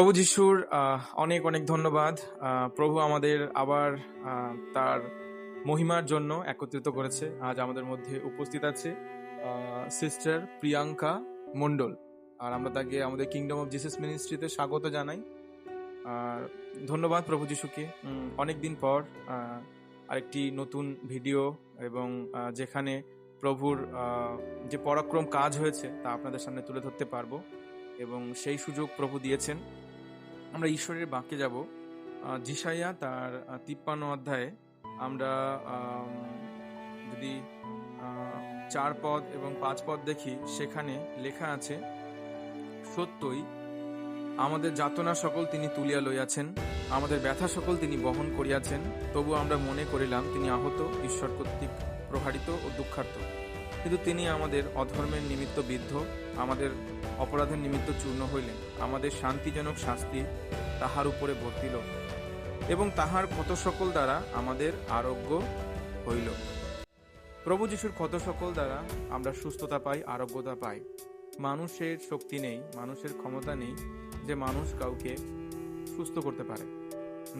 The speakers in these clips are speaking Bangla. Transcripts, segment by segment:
প্রভু যিশুর অনেক অনেক ধন্যবাদ। প্রভু আমাদের আবার তার মহিমার জন্য একত্রিত করেছে। আজ আমাদের মধ্যে উপস্থিত আছে সিস্টার প্রিয়াঙ্কা মণ্ডল, আর আমরা তাকে আমাদের কিংডম অফ জিসাস মিনিস্ট্রিতে স্বাগত জানাই। আর ধন্যবাদ প্রভু যিশুকে। অনেকদিন পর আরেকটি নতুন ভিডিও এবং যেখানে প্রভুর যে পরাক্রম কাজ হয়েছে তা আপনাদের সামনে তুলে ধরতে পারবো, এবং সেই সুযোগ প্রভু দিয়েছেন। আমরা ঈশ্বরের বাক্যে যাব। যিশাইয়া তার 53 অধ্যায়ে আমরা যদি 4 পদ এবং 5 পদ দেখি, সেখানে লেখা আছে, সত্যই আমাদের যাতনা সকল তিনি তুলিয়া লইয়াছেন, আমাদের ব্যথা সকল তিনি বহন করিয়াছেন, তবু আমরা মনে করিলাম তিনি আহত, ঈশ্বর কর্তৃক প্রহারিত ও দুঃখার্ত। কিন্তু তিনি আমাদের অধর্মের নিমিত্ত বিদ্ধ, আমাদের অপরাধের নিমিত্ত চূর্ণ হইলেন, আমাদের শান্তিজনক শাস্তি তাহার উপরে বর্তিল, এবং তাহার ক্ষত সকল দ্বারা আমাদের আরোগ্য হইল। প্রভু যিশুর ক্ষত সকল দ্বারা আমরা সুস্থতা পাই, আরোগ্যতা পাই। মানুষের শক্তি নেই, মানুষের ক্ষমতা নেই যে মানুষ কাউকে সুস্থ করতে পারে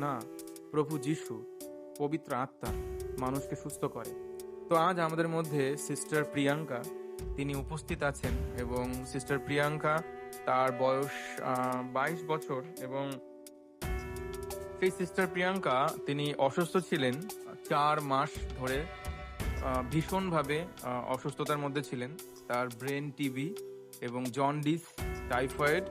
না। প্রভু যিশু পবিত্র আত্মা মানুষকে সুস্থ করে। তো আজ আমাদের মধ্যে সিস্টার প্রিয়াঙ্কা তিনি উপস্থিত আছেন, এবং সিস্টার প্রিয়াঙ্কা তার বয়স 22 বছর, এবং সেই সিস্টার প্রিয়াঙ্কা তিনি অসুস্থ ছিলেন 4 মাস ধরে, ভীষণভাবে অসুস্থতার মধ্যে ছিলেন। তার ব্রেন টিবি এবং জন্ডিস, টাইফয়েড,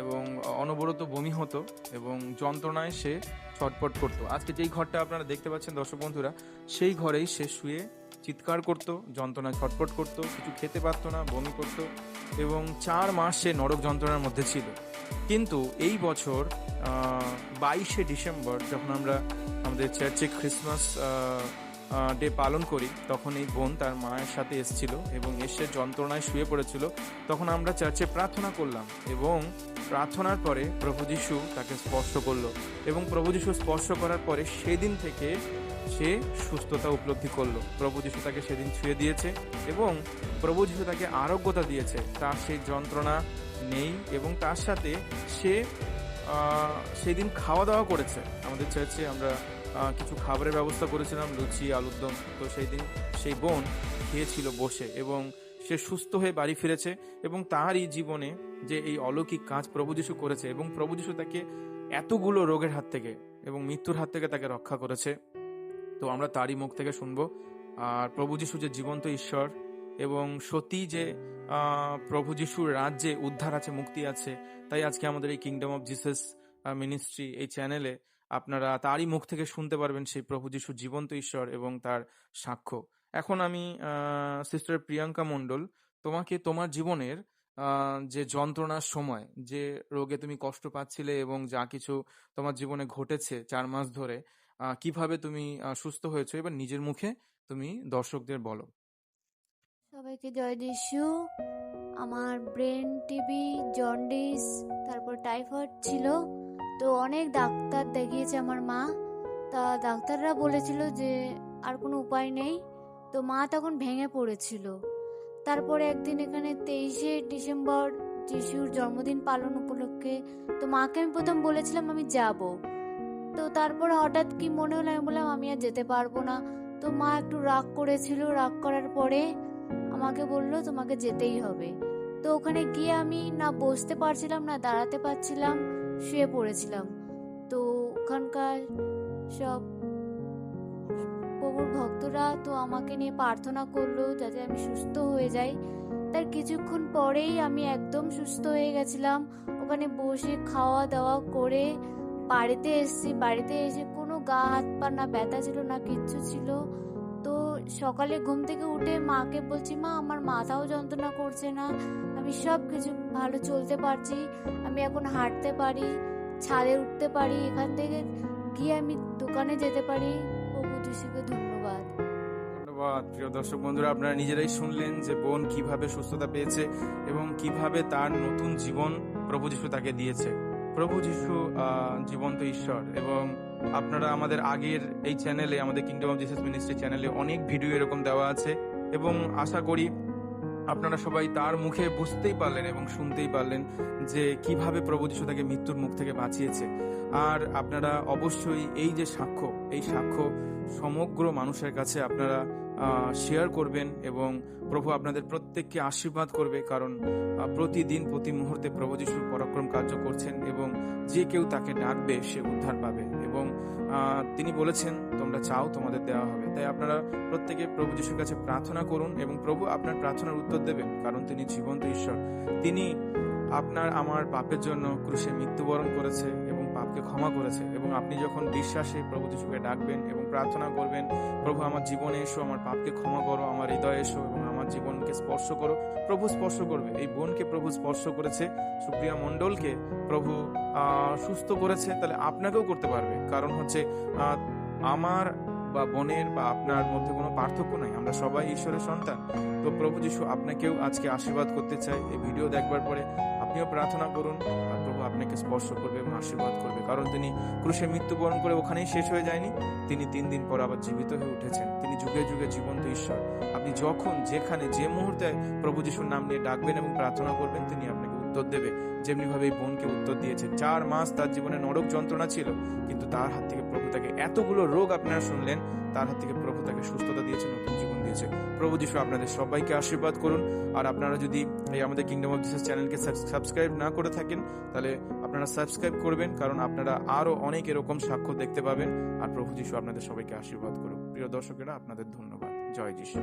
এবং অনবরত বমি হতো এবং যন্ত্রণায় সে ছটফট করতো। আজকে যেই ঘরটা আপনারা দেখতে পাচ্ছেন দর্শক বন্ধুরা, সেই ঘরেই সে শুয়ে চিৎকার করতো, যন্ত্রণায় ছটফট করতো, কিছু খেতে পারতো না, বমি করতো, এবং 4 মাস সে নরক যন্ত্রণার মধ্যে ছিল। কিন্তু এই বছর 22শে ডিসেম্বর যখন আমরা আমাদের চার্চে ক্রিসমাস ডে পালন করি, তখন এই বোন তার মায়ের সাথে এসেছিল এবং এসে যন্ত্রণায় শুয়ে পড়েছিল। তখন আমরা চার্চে প্রার্থনা করলাম, এবং প্রার্থনার পরে প্রভু যিশু তাকে স্পর্শ করলো, এবং প্রভু যিশু স্পর্শ করার পরে সেদিন থেকে সে সুস্থতা উপলব্ধি করলো। প্রভু যিশু তাকে সেদিন ছুঁয়ে দিয়েছে, এবং প্রভু যিশু তাকে আরোগ্যতা দিয়েছে। তার সেই যন্ত্রণা নেই, এবং তার সাথে সে সেদিন খাওয়া দাওয়া করেছে। আমাদের চার্চে আমরা কিছু খাবারের ব্যবস্থা করেছিলাম, লুচি, আলুর দম। তো সেই দিন সেই বোন খেয়েছিল বসে, এবং সে সুস্থ হয়ে বাড়ি ফিরেছে। এবং তারই জীবনে যে এই অলৌকিক কাজ প্রভু যিশু করেছে, এবং প্রভু যিশু তাকে এতগুলো রোগের হাত থেকে এবং মৃত্যুর হাত থেকে তাকে রক্ষা করেছে, তো আমরা তারই মুখ থেকে শুনবো। আর প্রভু যিশু যে জীবন্ত ঈশ্বর, এবং সত্যি যে প্রভু যিশুর রাজ্যে উদ্ধার আছে, মুক্তি আছে। তাই আজকে আমাদের এই কিংডম অফ জিসাস মিনিস্ট্রি এই চ্যানেলে আপনারা তারই মুখ থেকে শুনতে পারবেন সেই প্রভু যিশু জীবন্ত ঈশ্বর এবং তার সাক্ষ্য। এখন আমি সিস্টার প্রিয়াঙ্কা মণ্ডল, তোমাকে তোমার জীবনের যে যন্ত্রণার সময়, যে রোগে তুমি কষ্ট পাচ্ছিলে এবং যা কিছু তোমার জীবনে ঘটেছে 4 মাস ধরে, কিভাবে তুমি সুস্থ হয়েছো, এবার নিজের মুখে তুমি দর্শকদের বলো। সবাইকে জয় যিশু। আমার ব্রেন টিবি, জন্ডিস, তারপর টাইফয়েড ছিল। তো অনেক ডাক্তার দেখিয়েছে আমার মা। তা ডাক্তাররা বলেছিল যে আর কোনো উপায় নেই। তো মা তখন ভেঙে পড়েছিল। তারপরে একদিন এখানে 23শে ডিসেম্বর যিশুর জন্মদিন পালন উপলক্ষে, তো মাকে আমি প্রথম বলেছিলাম আমি যাব। তো তারপর হঠাৎ কি মনে হলো, আমি বললাম আমি আর যেতে পারবো না। তো মা একটু রাগ করেছিল। রাগ করার পরে আমাকে বললো তোমাকে যেতেই হবে। তো ওখানে গিয়ে আমি না বসতে পারছিলাম, না দাঁড়াতে পারছিলাম, শুয়ে পড়েছিলাম। তো ওখানকার সব প্রভুর ভক্তরা তো আমাকে নিয়ে প্রার্থনা করলো যাতে আমি সুস্থ হয়ে যাই। তার কিছুক্ষণ পরেই আমি একদম সুস্থ হয়ে গেছিলাম। ওখানে বসে খাওয়া দাওয়া করে বাড়িতে এসেছি। বাড়িতে এসে কোনো গা হাত পা না ব্যথা ছিল, না কিচ্ছু ছিল। তো সকালে ঘুম থেকে উঠে মাকে বলছি, মা আমার মাথাও যন্ত্রণা করছে না, আমি সব কিছু ভালো চলতে পারছি, আমি এখন হাঁটতে পারি, ছাদে উঠতে পারি, এখান থেকে গিয়ে আমি দোকানে যেতে পারি। প্রভু যিশুকে ধন্যবাদ। ধন্যবাদ। প্রিয় দর্শক বন্ধুরা, আপনারা নিজেরাই শুনলেন যে বোন কিভাবে সুস্থতা পেয়েছে এবং কিভাবে তার নতুন জীবন প্রভু যিশু তাকে দিয়েছে। প্রভু যিশু জীবন্ত ঈশ্বর, এবং আপনারা আমাদের আগের এই চ্যানেলে, আমাদের কিংডম অফ জিসাস মিনিস্ট্রি চ্যানেলে অনেক ভিডিও এরকম দেওয়া আছে, এবং আশা করি আপনারা সবাই তার মুখে বুঝতেই পারলেন এবং শুনতেই পারলেন যে কিভাবে প্রভু যীশু তাকে মৃত্যুর মুখ থেকে বাঁচিয়েছে। আর আপনারা অবশ্যই এই যে সাক্ষ্য, এই সাক্ষ্য সমগ্র মানুষের কাছে আপনারা শেয়ার করবেন এবং প্রভু আপনাদের প্রত্যেককে আশীর্বাদ করবে, কারণ প্রতিদিন প্রতি মুহূর্তে প্রভু যীশু পরাক্রম কার্য করছেন এবং যে কেউ তাকে ডাকবে সে উদ্ধার পাবে। এবং তিনি বলেছেন তোমরা চাও তোমাদের দেওয়া হবে। তাই আপনারা প্রত্যেকে প্রভু যীশুর কাছে প্রার্থনা করুন এবং প্রভু আপনার প্রার্থনার উত্তর দেবেন, কারণ তিনি জীবন্ত ঈশ্বর। তিনি আপনার আমার পাপের জন্য ক্রুশে মৃত্যুবরণ করেছে এবং পাপকে ক্ষমা করেছে। এবং আপনি যখন বিশ্বাসে প্রভু যীশুকে ডাকবেন এবং প্রার্থনা করবেন, প্রভু আমার জীবনে এসো, আমার পাপকে ক্ষমা করো, আমার হৃদয়ে এসো এবং আমার জীবনকে স্পর্শ করো, প্রভু স্পর্শ করবে। এই বোনকে প্রভু স্পর্শ করেছে, সুপ্রিয়া মণ্ডলকে প্রভু সুস্থ করেছে, তাহলে আপনাকেও করতে পারবে। কারণ হচ্ছে আমার বা বোনের বা আপনার মধ্যে কোনো পার্থক্য নাই, আমরা সবাই ঈশ্বরের সন্তান। তো প্রভু যীশু আপনাকেও আজকে আশীর্বাদ করতে চাই। এই ভিডিও দেখবার পরে আপনিও প্রার্থনা করুন, আর প্রভু আপনাকে স্পর্শ করবে এবং আশীর্বাদ করবে, কারণ তিনি ক্রুশে মৃত্যুবরণ করে ওখানেই শেষ হয়ে যায়নি, তিনি 3 দিন পর আবার জীবিত হয়ে উঠেছেন। তিনি যুগে যুগে জীবন্ত ঈশ্বর। আপনি যখন যেখানে যে মুহূর্তে প্রভু যীশুর নাম নিয়ে ডাকবেন এবং প্রার্থনা করবেন, তিনি আপনাকে উত্তর দেবে। যেমনি ভাবে এই বোনকে উত্তর দিয়েছে। 4 মাস তার জীবনে নরক যন্ত্রণা ছিল, কিন্তু তার হাত থেকে প্রভু তাকে এতগুলো রোগ, আপনারা শুনলেন, তার হাত থেকে প্রভু তাকে সুস্থতা দিয়েছে, নতুন জীবন দিয়েছে। প্রভু যীশু আপনাদের সবাইকে আশীর্বাদ করুন। আর আপনারা যদি এই আমাদের কিংডম অফ জিসাস চ্যানেলকে সাবস্ক্রাইব না করে থাকেন, তাহলে আপনারা সাবস্ক্রাইব করবেন, কারণ আপনারা আরো অনেক এরকম সাক্ষ্য দেখতে পাবেন। আর প্রভু যীশু আপনাদের সবাইকে আশীর্বাদ করুন। প্রিয় দর্শকেরা, আপনাদের ধন্যবাদ। জয় যীশু।